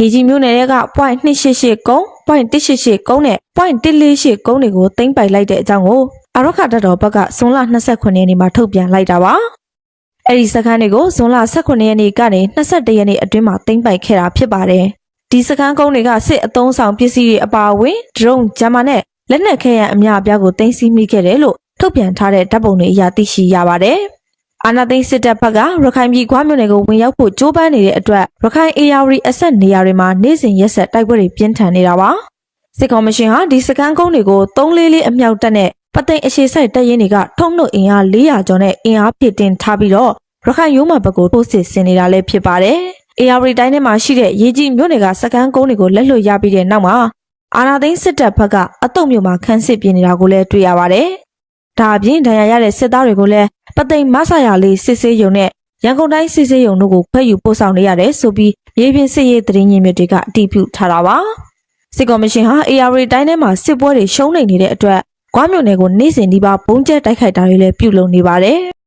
ရေကြီးမြို့နယ်က .288 ကုန်း .188 ကုန်းနဲ့ .148 ကုန်းတွေကိုသိမ်းပိုက်လိုက်တဲ့အကြောင်းကိုအာရခတပ်တော်ဘက်ကဇွန်လ29ရက်နေ့မှာထုတ်ပြန်လိုက်တာပါ။အဲဒီစခန်းတွေကိုဇွန်လ18ရက်နေ့ကနေ21ရက်နေ့အတွင်းမှာသိမ်းပိုက်ခဲ့တာဖြစ်ပါတယ်။ဒီစခန်းကုန်းတွေကစစ်အုံဆောင်ပစ္စည်းတွေအပါအဝင်ဒရုန်းဂျာမာနဲ့လက်နက်ခဲယမ်းအများအပြားကိုသိမ်းဆည်းမိခဲ့တယ်လို့ထုတ်ပြန်ထားတဲ့ဓာတ်ပုံတွေအရသိရှိရပါတယ်။အာဏာသိမ်းစစ်တပ်ဘက်ကရခိုင်ပြည်ကွာမြို့နယ်ကိုဝင်ရောက်ဖို့ကြိုးပမ်းနေတဲ့အတွက်ရခိုင်အေယာဝတီအဆက်နေရာတွေမှာနေ့စဉ်ရက်ဆက်တိုက်ပွဲတွေပြင်းထန်နေတာပါ။စစ်ကောင်မရှင်ဟာဒီစခန်းကုန်းတွေကို344အမြောက်တပ်နဲ့ပသိမ်အရှိဆိုင်တပ်ရင်းတွေကထုံနှုတ်အင်အား400ကျော်နဲ့အင်အားဖြည့်တင်ထားပြီးတော့ရခိုင်ရိုးမဘက်ကိုပို့စစ်ဆင်နေတာလည်းဖြစ်ပါတယ်။အေယာဝတီတိုင်းထဲမှာရှိတဲ့ရေကြီးမြို့နယ်ကစခန်းကုန်းတွေကိုလက်လွတ်ရပြီးတဲ့နောက်မှာအာဏာသိမ်းစစ်တပ်ဘက်ကအတုံမြို့မှာခန်းစစ်ပြနေတာကိုလည်းတွေ့ရပါတယ်။ဒါအပြင်ဒဏ်ရာရတဲ့စစ်သားတွေကိုလည်းပသိမ်မဆရာလေးစစ်ဆေးရုံနဲ့ရန်ကုန်တိုင်းစစ်ဆေးရုံတို့ကိုဖက်ယူပို့ဆောင်နေရတယ်ဆိုပြီးမြေပြင်စစ်ရေးသတင်းရင်းမြစ်တွေကအတည်ပြုထားတာပါ။စစ်ကော်မရှင်ဟာအေယာဝတီတိုင်းထဲမှာစစ်ပွဲတွေရှုံးနေတဲ့အတွက်ကွာမြို့နယ်ကိုနေ့စဉ်ဒီပါဘုံကျဲတိုက်ခိုက်တာတွေလည်းပြုလုပ်နေပါတယ်။